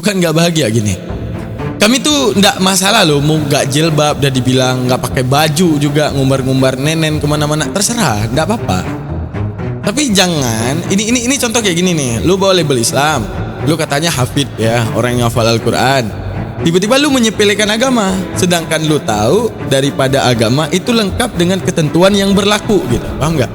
bukan nggak bahagia gini. Kami tuh nggak masalah loh mau nggak jilbab, udah dibilang nggak pakai baju juga, ngumbar-ngumbar nenen kemana-mana, terserah, nggak apa-apa. Tapi jangan, ini contoh kayak gini nih, lu bawa label Islam, lu katanya hafid ya, orang yang hafal Al-Quran. Tiba-tiba lu menyepelekan agama, sedangkan lu tahu daripada agama itu lengkap dengan ketentuan yang berlaku gitu, paham nggak?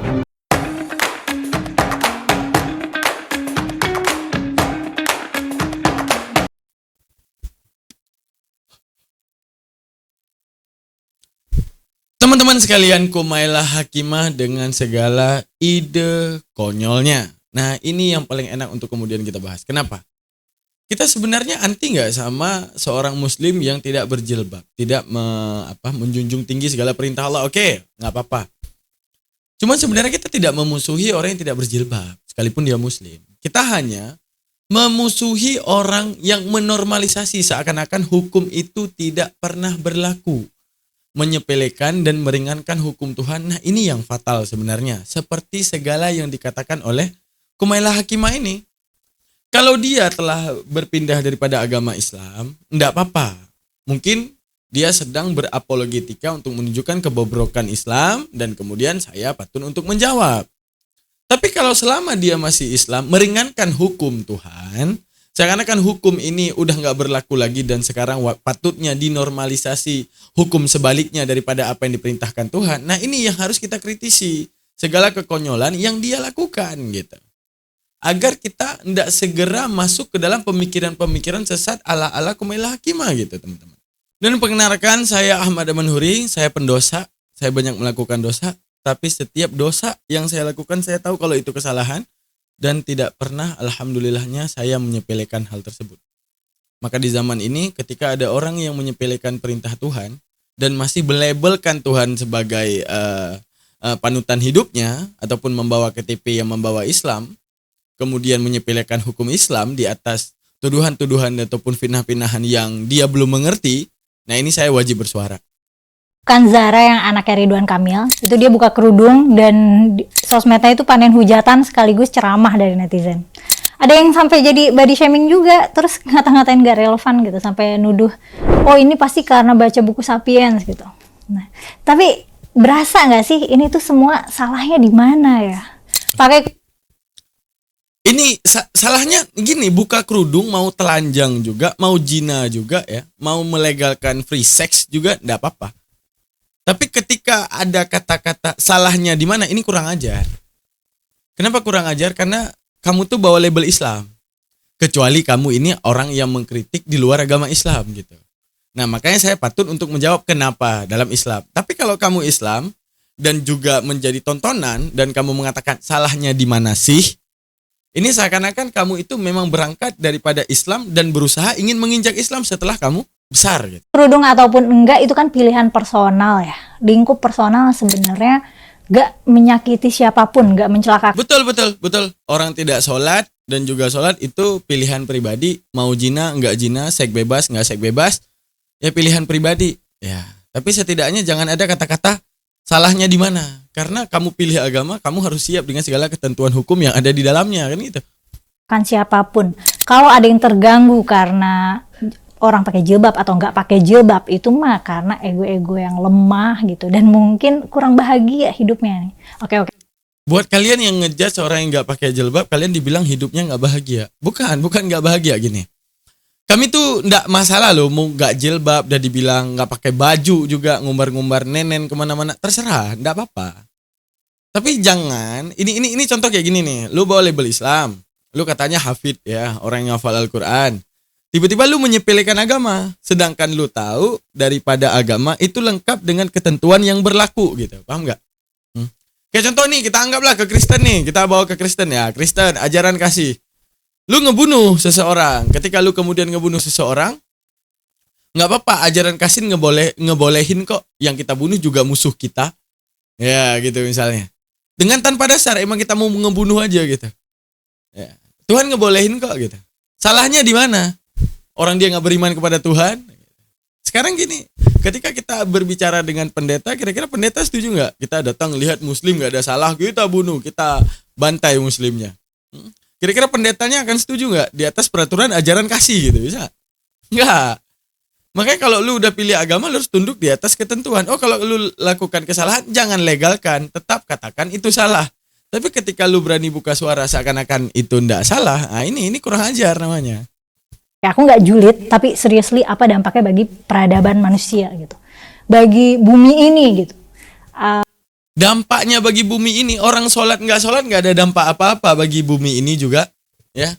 Teman-teman sekalian, Kumailah Hakimah dengan segala ide konyolnya. Nah, ini yang paling enak untuk kemudian kita bahas. Kenapa? Kita sebenarnya anti nggak sama seorang muslim yang tidak berjilbab, tidak menjunjung tinggi segala perintah Allah. Oke, nggak apa-apa. Cuman sebenarnya kita tidak memusuhi orang yang tidak berjilbab, sekalipun dia muslim. Kita hanya memusuhi orang yang menormalisasi seakan-akan hukum itu tidak pernah berlaku, menyepelekan dan meringankan hukum Tuhan. Nah, ini yang fatal sebenarnya. Seperti segala yang dikatakan oleh Kumailah Hakimah ini. Kalau dia telah berpindah daripada agama Islam, enggak apa-apa. Mungkin dia sedang berapologetika untuk menunjukkan kebobrokan Islam dan kemudian saya patut untuk menjawab. Tapi kalau selama dia masih Islam, meringankan hukum Tuhan, seakan-akan hukum ini udah nggak berlaku lagi dan sekarang patutnya dinormalisasi hukum sebaliknya daripada apa yang diperintahkan Tuhan. Nah, ini yang harus kita kritisi. Segala kekonyolan yang dia lakukan gitu. Agar kita tidak segera masuk ke dalam pemikiran-pemikiran sesat ala-ala Kumailah Hakimah gitu, teman-teman. Dan perkenalkan, saya Ahmad Amanhuri, saya pendosa, saya banyak melakukan dosa, tapi setiap dosa yang saya lakukan saya tahu kalau itu kesalahan. Dan tidak pernah, alhamdulillahnya, saya menyepelekan hal tersebut. Maka di zaman ini ketika ada orang yang menyepelekan perintah Tuhan dan masih melabelkan Tuhan sebagai panutan hidupnya ataupun membawa KTP yang membawa Islam, kemudian menyepelekan hukum Islam di atas tuduhan-tuduhan ataupun fitnah-fitnahan yang dia belum mengerti, nah ini saya wajib bersuara. Kan Zara yang anaknya Ridwan Kamil, itu dia buka kerudung dan sosmednya itu panen hujatan sekaligus ceramah dari netizen. Ada yang sampai jadi body shaming juga, terus ngata-ngatain gak relevan gitu, sampai nuduh, oh ini pasti karena baca buku Sapiens gitu. Nah, tapi berasa nggak sih ini tuh semua salahnya di mana ya? Ini salahnya gini, buka kerudung mau telanjang juga, mau zina juga ya, mau melegalkan free sex juga enggak apa-apa. Tapi ketika ada kata-kata salahnya di mana, ini kurang ajar. Kenapa kurang ajar? Karena kamu tuh bawa label Islam. Kecuali kamu ini orang yang mengkritik di luar agama Islam gitu. Nah, makanya saya patut untuk menjawab kenapa dalam Islam. Tapi kalau kamu Islam dan juga menjadi tontonan dan kamu mengatakan salahnya di mana sih? Ini seakan-akan kamu itu memang berangkat daripada Islam dan berusaha ingin menginjak Islam setelah kamu besar gitu. Kerudung ataupun enggak itu kan pilihan personal ya. Lingkup personal sebenarnya gak menyakiti siapapun, gak mencelakakan. Betul. Orang tidak sholat dan juga sholat itu pilihan pribadi. Mau zina, enggak zina, seks bebas, enggak seks bebas, ya pilihan pribadi. Ya, tapi setidaknya jangan ada kata-kata salahnya di mana. Karena kamu pilih agama, kamu harus siap dengan segala ketentuan hukum yang ada di dalamnya, kan gitu. Kan siapapun. Kalau ada yang terganggu karena orang pakai jilbab atau nggak pakai jilbab, itu mah karena ego-ego yang lemah gitu dan mungkin kurang bahagia hidupnya nih. Oke. Buat kalian yang ngejudge orang yang nggak pakai jilbab, kalian dibilang hidupnya nggak bahagia. Bukan nggak bahagia gini. Kami tuh nggak masalah loh mau nggak jilbab, udah dibilang nggak pakai baju juga, ngumbar-ngumbar nenen kemana-mana, terserah, nggak apa-apa. Tapi jangan, ini contoh kayak gini nih, lu bawa label Islam, lu katanya hafid ya, orang yang hafal Al-Quran. Tiba-tiba lu menyepelekan agama, sedangkan lu tahu daripada agama itu lengkap dengan ketentuan yang berlaku gitu, paham nggak? Kayak contoh nih, kita anggaplah ke Kristen nih, kita bawa ke Kristen ya, Kristen, ajaran kasih. Lu ngebunuh seseorang, ketika lu kemudian ngebunuh seseorang, nggak apa-apa, ajaran kasih ngebolehin kok, yang kita bunuh juga musuh kita, ya gitu misalnya. Dengan tanpa dasar, emang kita mau ngebunuh aja gitu. Ya. Tuhan ngebolehin kok gitu. Salahnya di mana? Orang dia nggak beriman kepada Tuhan. Sekarang gini, ketika kita berbicara dengan pendeta, kira-kira pendeta setuju nggak? Kita datang lihat Muslim nggak ada salah, kita bunuh, kita bantai Muslimnya. Kira-kira pendetanya akan setuju nggak di atas peraturan ajaran kasih gitu? Bisa? Nggak. Makanya kalau lu udah pilih agama, lu harus tunduk di atas ketentuan. Oh, kalau lu lakukan kesalahan, jangan legalkan. Tetap katakan itu salah. Tapi ketika lu berani buka suara seakan-akan itu ndak salah, nah ini kurang ajar namanya. Ya, aku nggak julid, tapi seriously apa dampaknya bagi peradaban manusia gitu, bagi bumi ini gitu. Dampaknya bagi bumi ini, orang sholat nggak ada dampak apa-apa bagi bumi ini juga, ya.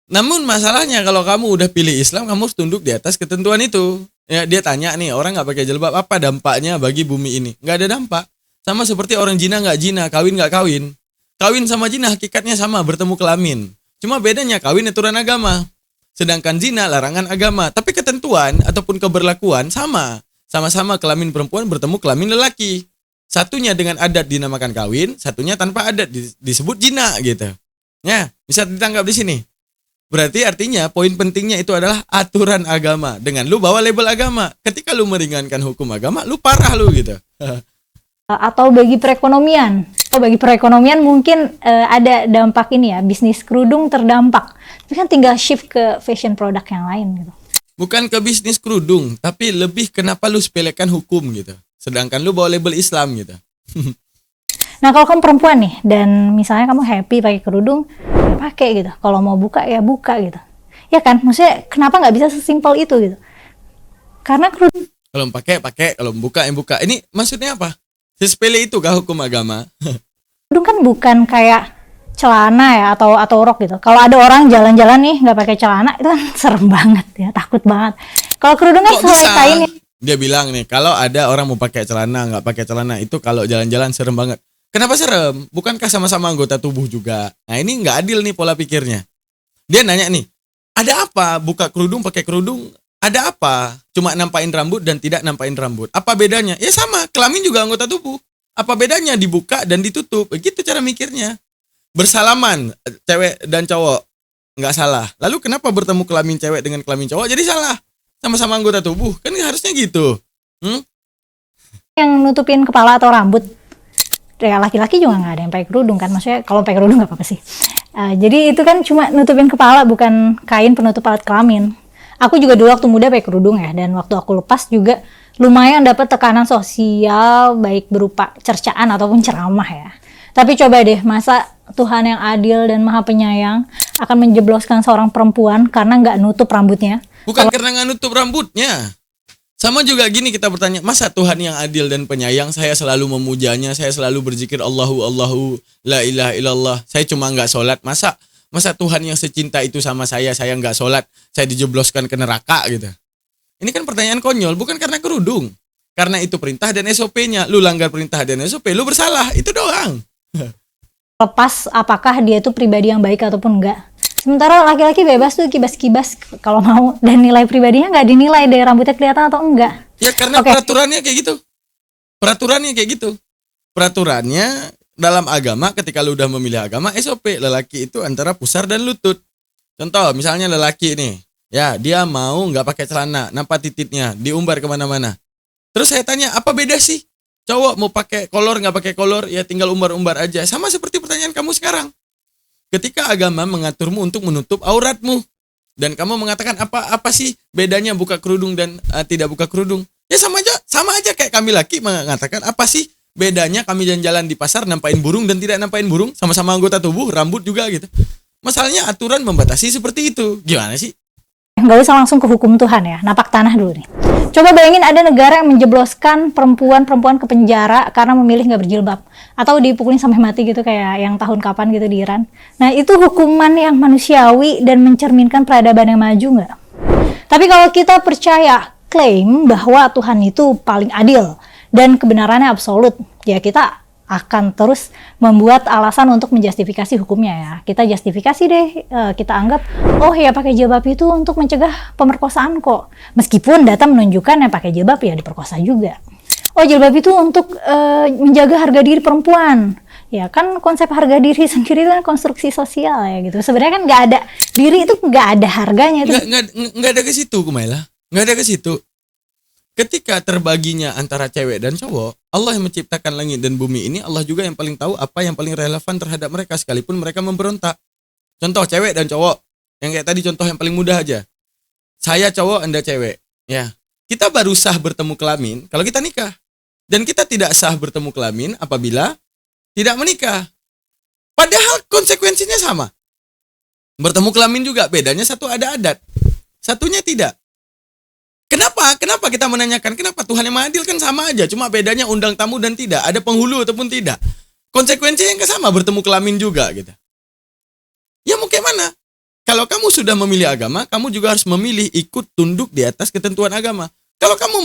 Namun masalahnya kalau kamu udah pilih Islam, kamu harus tunduk di atas ketentuan itu. Ya, dia tanya nih, orang nggak pakai jilbab apa dampaknya bagi bumi ini? Nggak ada dampak. Sama seperti orang zina nggak zina, kawin nggak kawin. Kawin sama zina hakikatnya sama, bertemu kelamin. Cuma bedanya kawin aturan agama, sedangkan zina larangan agama. Tapi ketentuan ataupun keberlakuan sama. Sama-sama kelamin perempuan bertemu kelamin lelaki. Satunya dengan adat dinamakan kawin, satunya tanpa adat disebut zina gitu. Ya, bisa ditangkap di sini. Berarti artinya poin pentingnya itu adalah aturan agama. Dengan lu bawa label agama. Ketika lu meringankan hukum agama, lu parah lu gitu. Atau bagi perekonomian. Bagi perekonomian mungkin ada dampak ini ya, bisnis kerudung terdampak. Tapi kan tinggal shift ke fashion produk yang lain gitu. Bukan ke bisnis kerudung, tapi lebih kenapa lu sepelekan hukum gitu. Sedangkan lu bawa label Islam gitu. Nah kalau kamu perempuan nih, dan misalnya kamu happy pakai kerudung, ya pakai gitu. Kalau mau buka ya buka gitu. Ya kan, maksudnya kenapa nggak bisa sesimpel itu gitu? Karena kerudung. Kalau pakai, kalau buka yang buka. Ini maksudnya apa? Sesepele itu kah hukum agama? Kerudung kan bukan kayak celana ya atau rok gitu. Kalau ada orang jalan-jalan nih nggak pakai celana, itu kan serem banget ya, takut banget. Kalau kerudung kan selai kain ya. Dia bilang nih, kalau ada orang mau pakai celana, nggak pakai celana, itu kalau jalan-jalan serem banget. Kenapa serem? Bukankah sama-sama anggota tubuh juga? Nah ini nggak adil nih pola pikirnya. Dia nanya nih, ada apa buka kerudung pakai kerudung? Ada apa? Cuma nampain rambut dan tidak nampain rambut. Apa bedanya? Ya sama, kelamin juga anggota tubuh. Apa bedanya dibuka dan ditutup? Begitu cara mikirnya. Bersalaman, cewek dan cowok, nggak salah. Lalu kenapa bertemu kelamin cewek dengan kelamin cowok jadi salah? Sama-sama anggota tubuh, kan harusnya gitu. Yang nutupin kepala atau rambut, ya laki-laki juga nggak ada yang pakai kerudung kan, maksudnya kalau pakai kerudung nggak apa-apa sih. Jadi itu kan cuma nutupin kepala, bukan kain penutup alat kelamin. Aku juga dulu waktu muda pakai kerudung ya, dan waktu aku lepas juga lumayan dapat tekanan sosial, baik berupa cercaan ataupun ceramah ya. Tapi coba deh, masa Tuhan yang adil dan maha penyayang akan menjebloskan seorang perempuan karena nggak nutup rambutnya? Bukan karena nggak nutup rambutnya. Sama juga gini kita bertanya, masa Tuhan yang adil dan penyayang saya selalu memujanya, saya selalu berzikir Allahu la ilaha illallah, saya cuma nggak sholat, masa Tuhan yang secinta itu sama saya nggak sholat, saya dijebloskan ke neraka gitu. Ini kan pertanyaan konyol, bukan karena kerudung. Karena itu perintah dan SOP-nya, lu langgar perintah dan SOP, lu bersalah, itu doang. Lepas apakah dia itu pribadi yang baik ataupun enggak. Sementara laki-laki bebas tuh kibas-kibas kalau mau, dan nilai pribadinya nggak dinilai dari rambutnya kelihatan atau enggak. Ya karena peraturannya kayak gitu. Peraturannya dalam agama, ketika lu udah memilih agama, SOP lelaki itu antara pusar dan lutut. Contoh misalnya lelaki nih, ya dia mau nggak pakai celana, nampak titiknya, diumbar kemana-mana. Terus saya tanya, apa beda sih? Cowok mau pakai kolor nggak pakai kolor, ya tinggal umbar-umbar aja. Sama seperti pertanyaan kamu sekarang. Ketika agama mengaturmu untuk menutup auratmu, dan kamu mengatakan apa sih bedanya buka kerudung dan tidak buka kerudung? Ya sama aja kayak kami laki mengatakan apa sih bedanya kami jalan-jalan di pasar nampain burung dan tidak nampain burung, sama-sama anggota tubuh, rambut juga gitu. Masalahnya aturan membatasi seperti itu. Gimana sih? Nggak usah langsung ke hukum Tuhan ya, napak tanah dulu nih. Coba bayangin ada negara yang menjebloskan perempuan ke penjara karena memilih nggak berjilbab. Atau dipukulin sampai mati gitu kayak yang tahun kapan gitu di Iran. Nah itu hukuman yang manusiawi dan mencerminkan peradaban yang maju nggak? Tapi kalau kita percaya klaim bahwa Tuhan itu paling adil dan kebenarannya absolut, ya kita akan terus membuat alasan untuk menjustifikasi hukumnya ya. Kita justifikasi deh, kita anggap oh ya pakai jilbab itu untuk mencegah pemerkosaan kok. Meskipun data menunjukkan yang pakai jilbab ya diperkosa juga. Oh jilbab itu untuk menjaga harga diri perempuan. Ya kan konsep harga diri sendiri itu kan konstruksi sosial ya gitu. Sebenarnya kan nggak ada diri itu nggak ada harganya. Nggak ada ke situ Kumaila. Nggak ada ke situ. Ketika terbaginya antara cewek dan cowok, Allah yang menciptakan langit dan bumi ini, Allah juga yang paling tahu apa yang paling relevan terhadap mereka sekalipun mereka memberontak. Contoh cewek dan cowok. Yang kayak tadi contoh yang paling mudah aja. Saya cowok, Anda cewek. Ya. Kita baru sah bertemu kelamin kalau kita nikah. Dan kita tidak sah bertemu kelamin apabila tidak menikah. Padahal konsekuensinya sama. Bertemu kelamin juga, bedanya satu ada adat, satunya tidak. Kenapa? Kenapa kita menanyakan kenapa Tuhan yang adil kan sama aja, cuma bedanya undang tamu dan tidak, ada penghulu ataupun tidak. Konsekuensinya yang sama, bertemu kelamin juga gitu. Ya mau kayak mana? Kalau kamu sudah memilih agama, kamu juga harus memilih ikut tunduk di atas ketentuan agama. Kalau kamu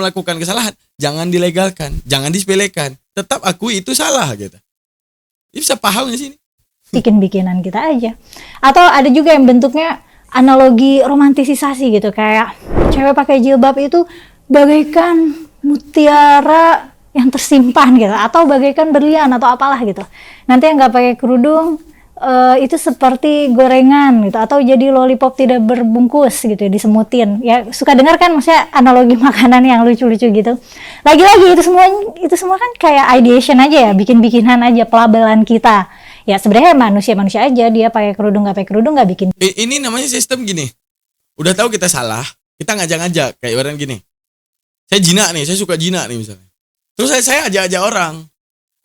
melakukan kesalahan, jangan dilegalkan, jangan disepelekan. Tetap akui itu salah gitu. Ini bisa paham nggak sih ini? Bikin-bikinan kita aja. Atau ada juga yang bentuknya analogi romantisasi gitu, kayak cewek pakai jilbab itu bagaikan mutiara yang tersimpan gitu, atau bagaikan berlian atau apalah gitu. Nanti yang nggak pakai kerudung itu seperti gorengan gitu, atau jadi lollipop tidak berbungkus gitu ya, disemutin. Ya suka dengar kan maksudnya analogi makanan yang lucu-lucu gitu. Lagi-lagi itu semua kan kayak ideation aja ya, bikin-bikinan aja, pelabelan kita. Ya sebenarnya manusia-manusia aja, dia pakai kerudung nggak pakai kerudung nggak bikin. Ini namanya sistem gini. Udah tahu kita salah, kita ngajak-ngajak kayak orang gini. Saya jinak nih, saya suka jinak nih misalnya. Terus saya ajak-ajak orang.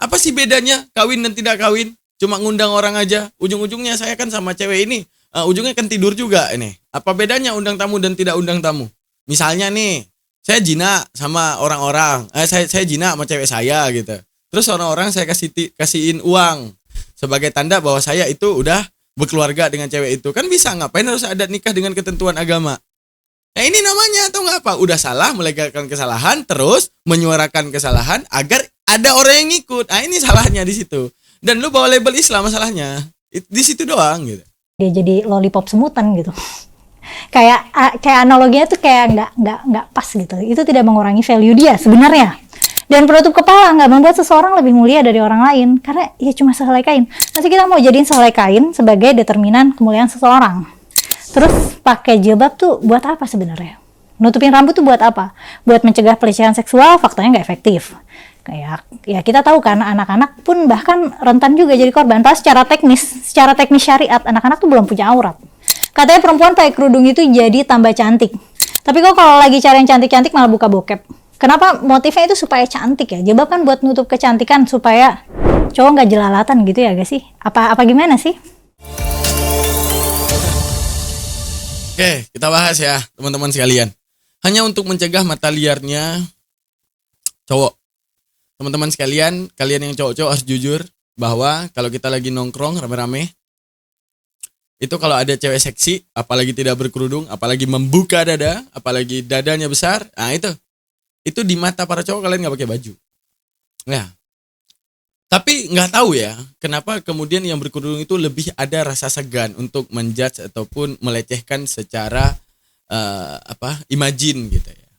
Apa sih bedanya kawin dan tidak kawin? Cuma ngundang orang aja. Ujung-ujungnya saya kan sama cewek ini, ujungnya kan tidur juga ini. Apa bedanya undang tamu dan tidak undang tamu? Misalnya nih, saya jinak sama orang-orang. Saya jinak sama cewek saya gitu. Terus orang-orang saya kasihin uang sebagai tanda bahwa saya itu udah berkeluarga dengan cewek itu. Kan bisa, ngapain harus adat nikah dengan ketentuan agama? Nah ini namanya atau nggak apa? Udah salah, melegalkan kesalahan, terus menyuarakan kesalahan agar ada orang yang ngikut. Nah ini salahnya di situ. Dan lu bawa label Islam masalahnya di situ doang gitu. Dia jadi lollipop semutan gitu. kayak analoginya tuh kayak nggak pas gitu. Itu tidak mengurangi value dia sebenarnya. Dan penutup kepala nggak membuat seseorang lebih mulia dari orang lain, karena ya cuma sehelai kain. Masih kita mau jadiin sehelai kain sebagai determinan kemuliaan seseorang. Terus pakai jilbab tuh buat apa sebenarnya? Nutupin rambut tuh buat apa? Buat mencegah pelecehan seksual, faktanya nggak efektif. Kayak ya kita tahu kan, anak-anak pun bahkan rentan juga jadi korban. Pas secara teknis syariat, anak-anak tuh belum punya aurat. Katanya perempuan pakai kerudung itu jadi tambah cantik. Tapi kok kalau lagi cari yang cantik-cantik malah buka bokep. Kenapa? Motifnya itu supaya cantik ya. Jilbab kan buat nutup kecantikan supaya cowok nggak jelalatan gitu ya gak sih? Apa gimana sih? Oke, kita bahas ya teman-teman sekalian. Hanya untuk mencegah mata liarnya cowok. Teman-teman sekalian, kalian yang cowok-cowok harus jujur bahwa kalau kita lagi nongkrong rame-rame, itu kalau ada cewek seksi, apalagi tidak berkerudung, apalagi membuka dada, apalagi dadanya besar, nah itu di mata para cowok kalian nggak pakai baju. Nah, tapi nggak tahu ya, kenapa kemudian yang berkerudung itu lebih ada rasa segan untuk menjudge ataupun melecehkan secara imagine gitu ya.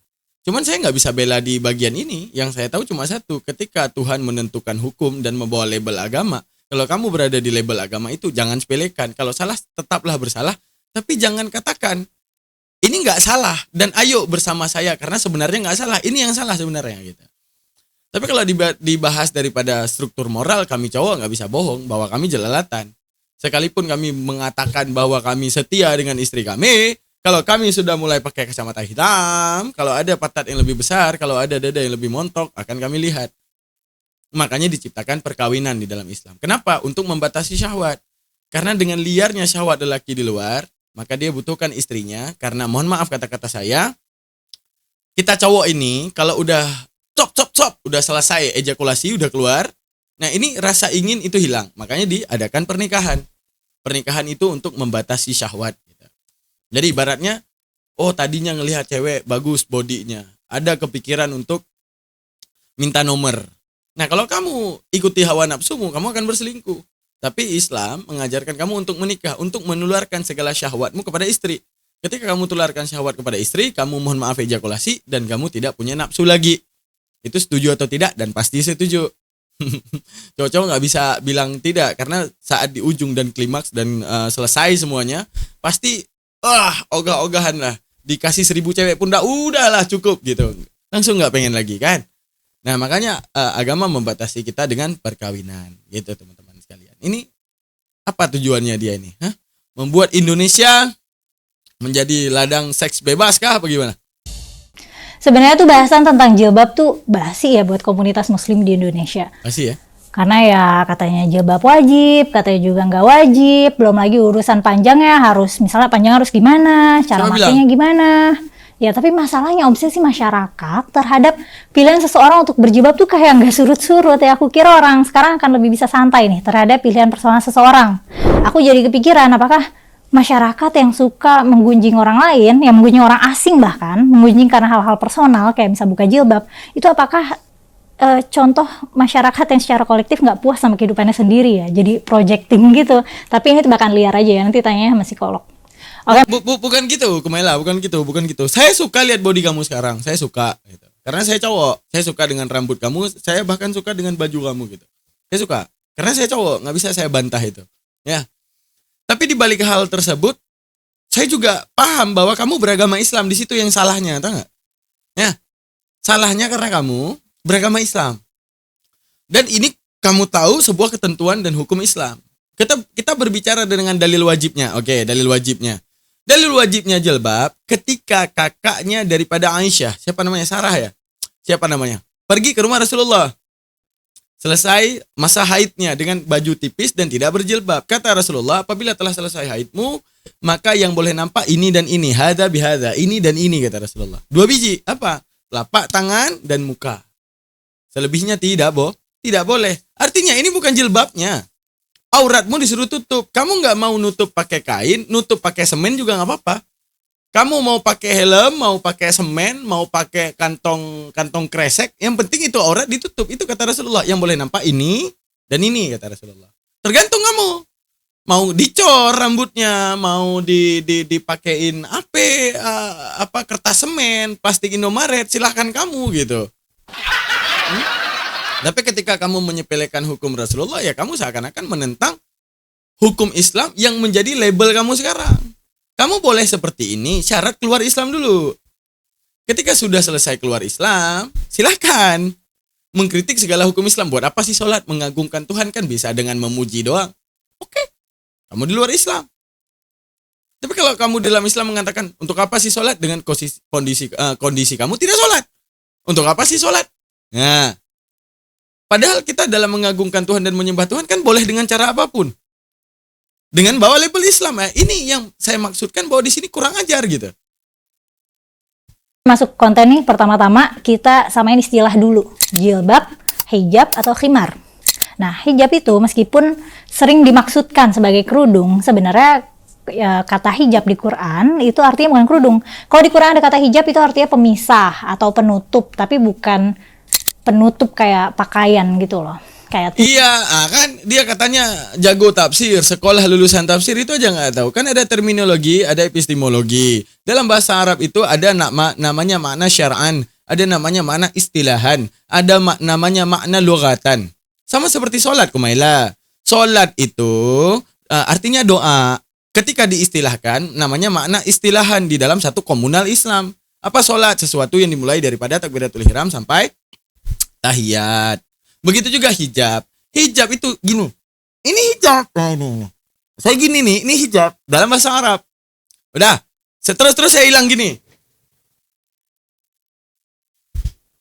Cuman saya nggak bisa bela di bagian ini. Yang saya tahu cuma satu, ketika Tuhan menentukan hukum dan membawa label agama, kalau kamu berada di label agama itu jangan sepelekan. Kalau salah tetaplah bersalah, tapi jangan katakan ini nggak salah dan ayo bersama saya, karena sebenarnya nggak salah, ini yang salah sebenarnya gitu. Tapi kalau dibahas daripada struktur moral, kami cowok nggak bisa bohong bahwa kami jelalatan. Sekalipun kami mengatakan bahwa kami setia dengan istri kami, kalau kami sudah mulai pakai kacamata hitam, kalau ada pantat yang lebih besar, kalau ada dada yang lebih montok, akan kami lihat. Makanya diciptakan perkawinan di dalam Islam. Kenapa? Untuk membatasi syahwat. Karena dengan liarnya syahwat lelaki di luar, maka dia butuhkan istrinya. Karena mohon maaf kata-kata saya, kita cowok ini kalau udah cop, udah selesai ejakulasi, udah keluar, nah ini rasa ingin itu hilang. Makanya diadakan pernikahan. Pernikahan itu untuk membatasi syahwat. Jadi ibaratnya, oh tadinya ngelihat cewek bagus bodinya, ada kepikiran untuk minta nomor. Nah kalau kamu ikuti hawa nafsumu, kamu akan berselingkuh. Tapi Islam mengajarkan kamu untuk menikah, untuk menularkan segala syahwatmu kepada istri. Ketika kamu tularkan syahwat kepada istri, kamu mohon maaf ejakulasi, dan kamu tidak punya nafsu lagi. Itu setuju atau tidak? Dan pasti setuju. Cowok-cowok nggak bisa bilang tidak, karena saat di ujung dan klimaks dan selesai semuanya, pasti ogah-ogahan lah, dikasih 1000 cewek pun udahlah cukup gitu, langsung nggak pengen lagi kan. Nah makanya agama membatasi kita dengan perkawinan gitu teman-teman sekalian. Ini Apa tujuannya dia ini? Hah? Membuat Indonesia menjadi ladang seks bebas kah? Apa gimana? Sebenarnya tuh bahasan tentang jilbab tuh basi ya buat komunitas muslim di Indonesia. Masih ya? Karena ya katanya jilbab wajib, katanya juga nggak wajib, belum lagi urusan panjangnya harus, misalnya panjang harus gimana, cara makainya gimana. Ya tapi masalahnya obsesi masyarakat terhadap pilihan seseorang untuk berjilbab tuh kayak nggak surut-surut ya. Aku kira orang sekarang akan lebih bisa santai nih terhadap pilihan personal seseorang. Aku jadi kepikiran apakah masyarakat yang suka menggunjing orang lain, yang menggunjing orang asing bahkan, menggunjing karena hal-hal personal kayak misal buka jilbab, itu apakah contoh masyarakat yang secara kolektif nggak puas sama kehidupannya sendiri ya, jadi projecting gitu. Tapi ini tebakan liar aja ya, nanti tanya sama psikolog. Oke. Bukan gitu, Kumaila, bukan gitu. Saya suka lihat body kamu sekarang, saya suka gitu. Karena saya cowok, saya suka dengan rambut kamu, saya bahkan suka dengan baju kamu gitu. Saya suka, karena saya cowok, nggak bisa saya bantah itu. Ya. Tapi di balik hal tersebut, saya juga paham bahwa kamu beragama Islam, di situ yang salahnya, tahu nggak? Ya, salahnya karena kamu beragama Islam. Dan ini kamu tahu sebuah ketentuan dan hukum Islam. Kita berbicara dengan dalil wajibnya. Oke, dalil wajibnya. Dalil wajibnya jilbab ketika kakaknya daripada Aisyah, siapa namanya? Sarah ya? Siapa namanya? Pergi ke rumah Rasulullah. Selesai masa haidnya dengan baju tipis dan tidak berjilbab. Kata Rasulullah, apabila telah selesai haidmu, maka yang boleh nampak ini dan ini. Hada bihada, ini dan ini, kata Rasulullah. 2 biji, apa? Telapak tangan dan muka. Selebihnya tidak boleh. Artinya ini bukan jilbabnya. Auratmu disuruh tutup. Kamu nggak mau nutup pakai kain, nutup pakai semen juga nggak apa-apa. Kamu mau pakai helm, mau pakai semen, mau pakai kantong kresek, yang penting itu aurat ditutup. Itu kata Rasulullah. Yang boleh nampak ini dan ini, kata Rasulullah. Tergantung kamu. Mau dicor rambutnya, mau dipakein apa kertas semen, plastik Indomaret, silahkan kamu gitu. Tapi ketika kamu menyepelekan hukum Rasulullah, ya kamu seakan-akan menentang hukum Islam yang menjadi label kamu sekarang. Kamu boleh seperti ini, syarat keluar Islam dulu. Ketika sudah selesai keluar Islam, silahkan mengkritik segala hukum Islam. Buat apa sih sholat? Mengagungkan Tuhan kan bisa dengan memuji doang. Oke, kamu di luar Islam. Tapi kalau kamu dalam Islam mengatakan, untuk apa sih sholat? Dengan kondisi kamu tidak sholat. Untuk apa sih sholat? Nah, padahal kita dalam mengagungkan Tuhan dan menyembah Tuhan kan boleh dengan cara apapun. Dengan bawa label Islam. Ini yang saya maksudkan bahwa di sini kurang ajar gitu. Masuk konten nih, pertama-tama kita samain istilah dulu. Jilbab, hijab, atau khimar. Nah, hijab itu meskipun sering dimaksudkan sebagai kerudung, sebenarnya ya, kata hijab di Quran itu artinya bukan kerudung. Kalau di Quran ada kata hijab itu artinya pemisah atau penutup, tapi bukan penutup kayak pakaian gitu loh. Kayak iya, kan dia katanya jago tafsir, sekolah lulusan tafsir itu aja nggak tahu. Kan ada terminologi, ada epistemologi. Dalam bahasa Arab itu ada namanya makna syar'an, ada namanya makna istilahan, ada namanya makna lughatan. Sama seperti sholat, Kumaila. Sholat itu artinya doa. Ketika diistilahkan, namanya makna istilahan di dalam satu komunal Islam. Apa sholat? Sesuatu yang dimulai daripada takbiratul ihram sampai tahiyat. Begitu juga hijab. Hijab itu gini. Ini hijab. Nah, ini. Saya gini nih, ini hijab dalam bahasa Arab. Udah, terus saya hilang gini.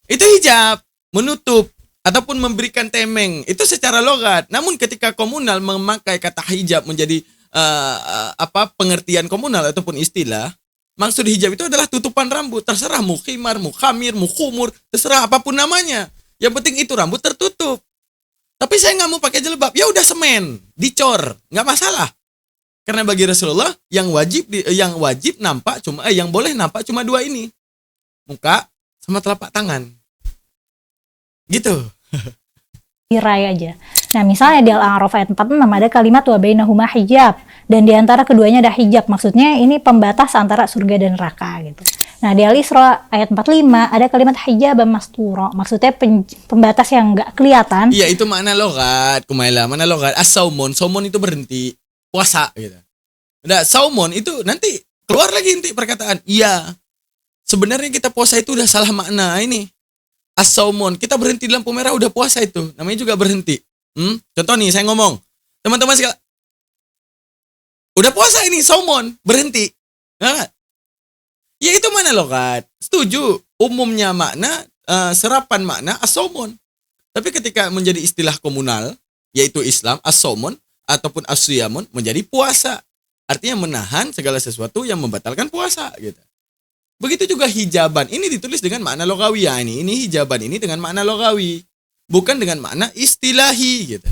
Itu hijab, menutup ataupun memberikan temeng. Itu secara logat. Namun ketika komunal memakai kata hijab menjadi pengertian komunal ataupun istilah, maksud hijab itu adalah tutupan rambut. Terserah mau khimar, mau khamir, mau khumur, terserah apapun namanya. Yang penting itu rambut tertutup. Tapi saya nggak mau pakai jilbab. Ya udah semen, dicor, nggak masalah. Karena bagi Rasulullah yang wajib nampak yang boleh nampak cuma 2 ini, muka sama telapak tangan. Gitu. Tirai aja. Nah, misalnya di Al-A'raf ayat 46 ada kalimat wa bainahuma hijab, dan di antara keduanya ada hijab. Maksudnya ini pembatas antara surga dan neraka gitu. Nah, di Al-Isra ayat 45 ada kalimat hijab mastura. Maksudnya pembatas yang enggak kelihatan. Iya, itu makna logat, Kumaila. Mana logat? As-saumun. Saumun itu berhenti, puasa gitu. Udah, saumun itu nanti keluar lagi inti perkataan. Iya. Sebenarnya kita puasa itu udah salah makna ini. As-saumun, kita berhenti di lampu merah udah puasa itu. Namanya juga berhenti. Contoh nih, saya ngomong. Teman-teman sekalian, Udah puasa ini, saumon, berhenti. Nah, ya itu mana lokat? Setuju, umumnya makna, serapan makna as-saumon. Tapi ketika menjadi istilah komunal, yaitu Islam, as-saumon ataupun as-siyamun menjadi puasa. Artinya menahan segala sesuatu yang membatalkan puasa gitu. Begitu juga hijaban. Ini ditulis dengan makna logawi ya ini. Ini hijaban ini dengan makna logawi, bukan dengan makna istilahi gitu.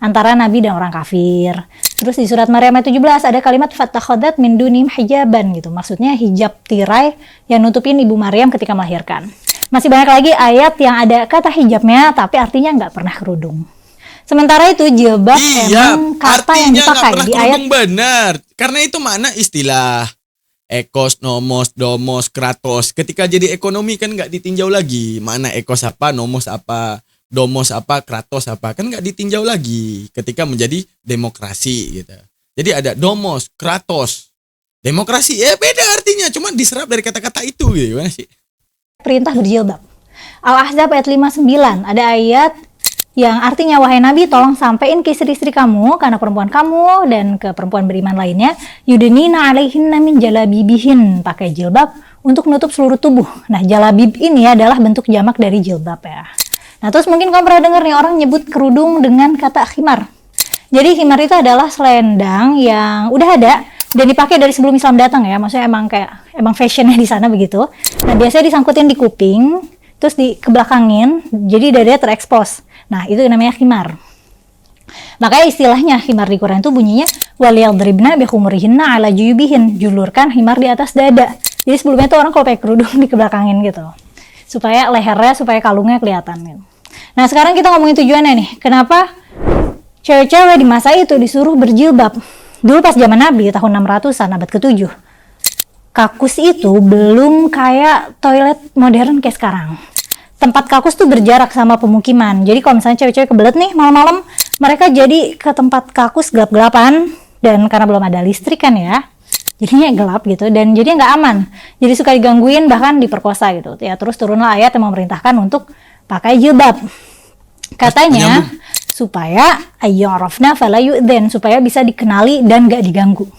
Antara Nabi dan orang kafir. Terus di surat Maryam ayat 17 ada kalimat fattakhadat min dunim hijaban gitu. Maksudnya hijab tirai yang nutupin ibu Maryam ketika melahirkan. Masih banyak lagi ayat yang ada kata hijabnya tapi artinya nggak pernah kerudung. Sementara itu jilbab emang kata yang dipakai di ayat benar. Karena itu makna istilah. Ekos, nomos, domos, kratos. Ketika jadi ekonomi kan nggak ditinjau lagi. Mana ekos apa, nomos apa, domos apa, kratos apa. Kan nggak ditinjau lagi ketika menjadi demokrasi gitu. Jadi ada domos, kratos, demokrasi. Beda artinya. Cuma diserap dari kata-kata itu gitu. Gimana sih? perintah berjilbab. Al-Ahzab ayat 59 ada ayat yang artinya wahai Nabi tolong sampaikan ke istri-istri kamu, ke anak perempuan kamu dan ke perempuan beriman lainnya, yudnina alaihinna min jalabibihin, pakai jilbab untuk menutup seluruh tubuh. Nah, jalabib ini adalah bentuk jamak dari jilbab ya. Nah, terus mungkin kamu pernah dengar nih orang nyebut kerudung dengan kata khimar. Jadi khimar itu adalah selendang yang udah ada dan dipakai dari sebelum Islam datang ya. Maksudnya emang fashionnya di sana begitu. Nah, biasanya disangkutin di kuping, terus dikebelakangin, jadi dadanya terekspos. Nah, itu namanya khimar. Makanya istilahnya khimar di Quran itu bunyinya waliyadribna bikhumurihinna ala juyubihin, julurkan khimar di atas dada. Jadi sebelumnya tuh orang kalau pakai kerudung dikebelakangin gitu. Supaya lehernya, supaya kalungnya kelihatan gitu. Nah, sekarang kita ngomongin tujuannya nih. Kenapa cewek-cewek di masa itu disuruh berjilbab? Dulu pas zaman Nabi tahun 600-an abad ke-7. Kakus itu belum kayak toilet modern kayak sekarang. Tempat kakus tuh berjarak sama pemukiman. Jadi kalau misalnya cewek-cewek kebelet nih malam-malam, mereka jadi ke tempat kakus gelap-gelapan. Dan karena belum ada listrik kan ya, jadinya gelap gitu. Dan jadi nggak aman. Jadi suka digangguin, bahkan diperkosa gitu. Ya terus turunlah ayat yang memerintahkan untuk pakai jilbab. Katanya supaya ayyarafna fala yu'dzen, supaya bisa dikenali dan nggak diganggu.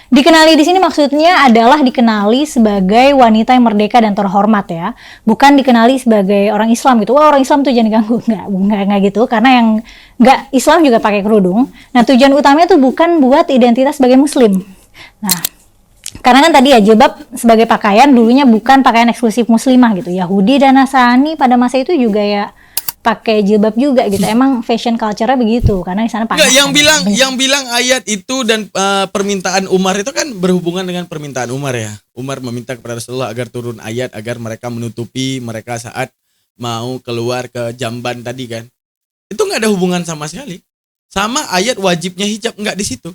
Dikenali di sini maksudnya adalah dikenali sebagai wanita yang merdeka dan terhormat ya, bukan dikenali sebagai orang Islam gitu. Wah, orang Islam tuh jangan diganggu, nggak gitu. Karena yang nggak Islam juga pakai kerudung. Nah, tujuan utamanya tuh bukan buat identitas sebagai Muslim. Nah, karena kan tadi ya jilbab sebagai pakaian dulunya bukan pakaian eksklusif muslimah gitu. Yahudi dan Nasrani pada masa itu juga ya pakai jilbab juga gitu. Emang fashion culture-nya begitu karena di sana panas. Yang bilang ayat itu dan permintaan Umar itu kan berhubungan dengan permintaan Umar ya. Umar meminta kepada Rasulullah agar turun ayat agar mereka menutupi mereka saat mau keluar ke jamban tadi kan. Itu nggak ada hubungan sama sekali. Sama ayat wajibnya hijab nggak di situ.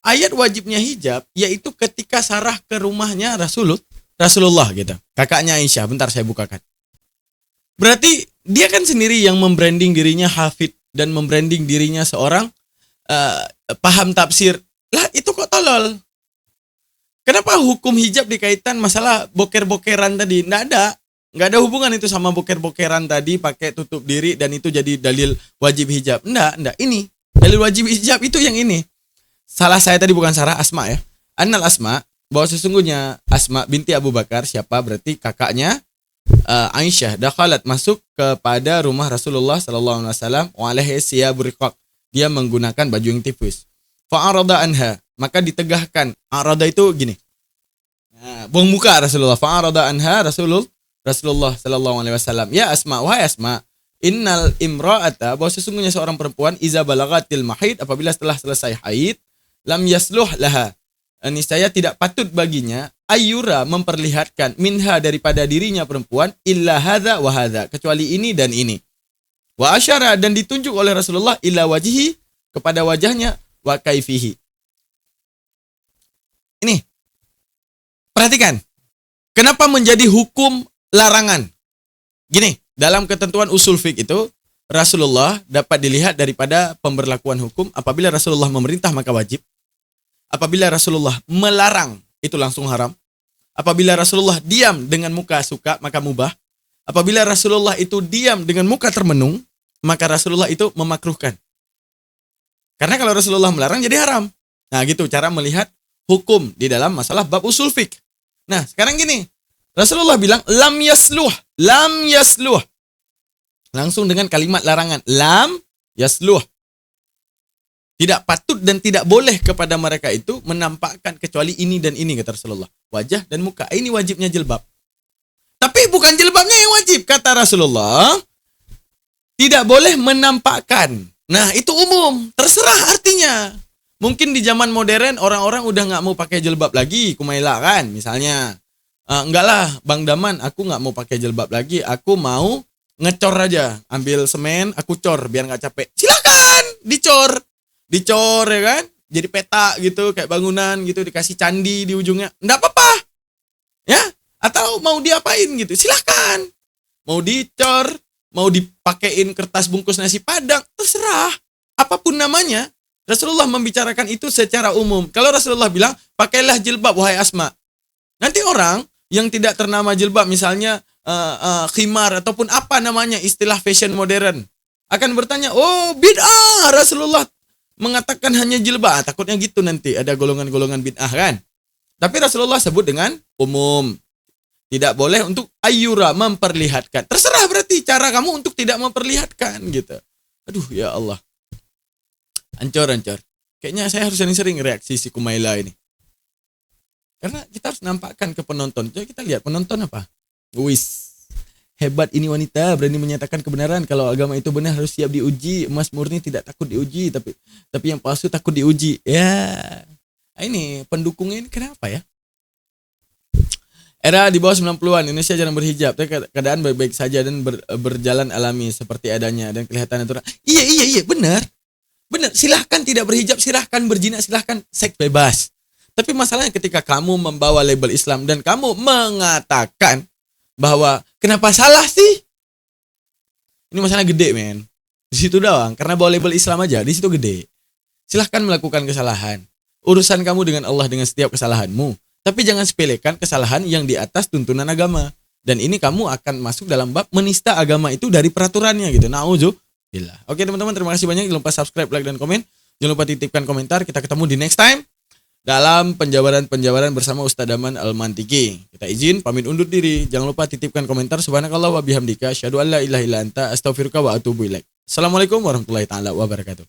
Ayat wajibnya hijab yaitu ketika Sarah ke rumahnya Rasulullah gitu. Kakaknya Aisyah, bentar saya bukakan. Berarti dia kan sendiri yang membranding dirinya hafid dan membranding dirinya seorang paham tafsir. Lah itu kok tolol. Kenapa hukum hijab dikaitkan masalah boker-bokeran tadi? Nggak ada hubungan itu sama boker-bokeran tadi pakai tutup diri dan itu jadi dalil wajib hijab. Nggak. Ini dalil wajib hijab itu yang ini. Salah saya tadi bukan Sarah, Asma ya. Annal Asma, bahwa sesungguhnya Asma binti Abu Bakar, siapa berarti kakaknya Aisyah, dakhalat masuk kepada rumah Rasulullah sallallahu alaihi wasallam wa alaihi siyabur riqaq. Dia menggunakan baju yang tipis. Fa'arada anha, maka ditegahkan. Arada itu gini. Nah, buang muka Rasulullah. Fa'arada anha Rasulullah sallallahu alaihi wasallam. Ya Asma, wahai Asma, innal imra'ata, bahwa sesungguhnya seorang perempuan iza balagatil mahid, apabila telah selesai haid, lam yasluh laha, niscaya tidak patut baginya ayyura memperlihatkan minha daripada dirinya perempuan illa hadza wa hadza, kecuali ini dan ini. Wa asyara, dan ditunjuk oleh Rasulullah illa wajhi, kepada wajahnya, wa kaifihi. Ini perhatikan kenapa menjadi hukum larangan. Gini, dalam ketentuan usul fiqh itu Rasulullah dapat dilihat daripada pemberlakuan hukum. Apabila Rasulullah memerintah maka wajib. Apabila Rasulullah melarang, itu langsung haram. Apabila Rasulullah diam dengan muka suka, maka mubah. Apabila Rasulullah itu diam dengan muka termenung, maka Rasulullah itu memakruhkan. Karena kalau Rasulullah melarang jadi haram. Nah gitu cara melihat hukum di dalam masalah bab usul fiqh. Nah sekarang gini, Rasulullah bilang lam yasluh, lam yasluh. Langsung dengan kalimat larangan, lam yasluh. Tidak patut dan tidak boleh kepada mereka itu menampakkan kecuali ini dan ini, kata Rasulullah. Wajah dan muka, ini wajibnya jilbab. Tapi bukan jilbabnya yang wajib, kata Rasulullah. Tidak boleh menampakkan. Nah itu umum, terserah artinya. Mungkin di zaman modern orang-orang udah nggak mau pakai jilbab lagi, Kumaila kan misalnya. Enggak lah Bang Daman, aku nggak mau pakai jilbab lagi, aku mau ngecor aja. Ambil semen, aku cor biar nggak capek. Silakan, dicor ya kan, jadi peta gitu kayak bangunan gitu, dikasih candi di ujungnya, nggak apa-apa ya. Atau mau diapain gitu silahkan, mau dicor, mau dipakein kertas bungkus nasi padang, terserah apapun namanya. Rasulullah membicarakan itu secara umum. Kalau Rasulullah bilang pakailah jilbab wahai Asma, nanti orang yang tidak ternama jilbab misalnya khimar ataupun apa namanya istilah fashion modern akan bertanya, oh bid'ah Rasulullah mengatakan hanya jilbab. Takutnya gitu nanti ada golongan-golongan bid'ah kan. Tapi Rasulullah sebut dengan umum. Tidak boleh untuk ayyura, memperlihatkan. Terserah berarti cara kamu untuk tidak memperlihatkan gitu. Aduh ya Allah. Ancur. Kayaknya saya harus sering-sering reaksi si Kumaila ini. Karena kita harus nampakkan ke penonton. Coba kita lihat penonton apa. Wis. Hebat ini wanita, berani menyatakan kebenaran. Kalau agama itu benar harus siap diuji. Emas murni tidak takut diuji, tapi yang palsu takut diuji. Ya. Ini pendukungnya ini kenapa ya? Era di bawah 90-an, Indonesia jarang berhijab. Tapi keadaan baik-baik saja dan berjalan alami seperti adanya dan kelihatan natural. Iya, benar. Benar, silahkan tidak berhijab, silahkan berzina, silahkan seks bebas. Tapi masalahnya ketika kamu membawa label Islam dan kamu mengatakan bahwa kenapa salah sih? Ini masalah gede, men. Di situ doang, karena bawa label Islam aja, di situ gede. Silahkan melakukan kesalahan. Urusan kamu dengan Allah dengan setiap kesalahanmu. Tapi jangan sepelekan kesalahan yang di atas tuntunan agama. Dan ini kamu akan masuk dalam bab menista agama itu dari peraturannya gitu. Na'udzubillah. Oke teman-teman, terima kasih banyak. Jangan lupa subscribe, like, dan komen. Jangan lupa titipkan komentar. Kita ketemu di next time dalam penjabaran bersama Ustaz Daman Al-Mantiki. Kita izin pamit undur diri. Jangan lupa titipkan komentar. Subhanakallah wa bihamdika asyhadu an la ilaha illa anta astaghfiruka wa atubu ilaik. Assalamualaikum warahmatullahi taala wabarakatuh.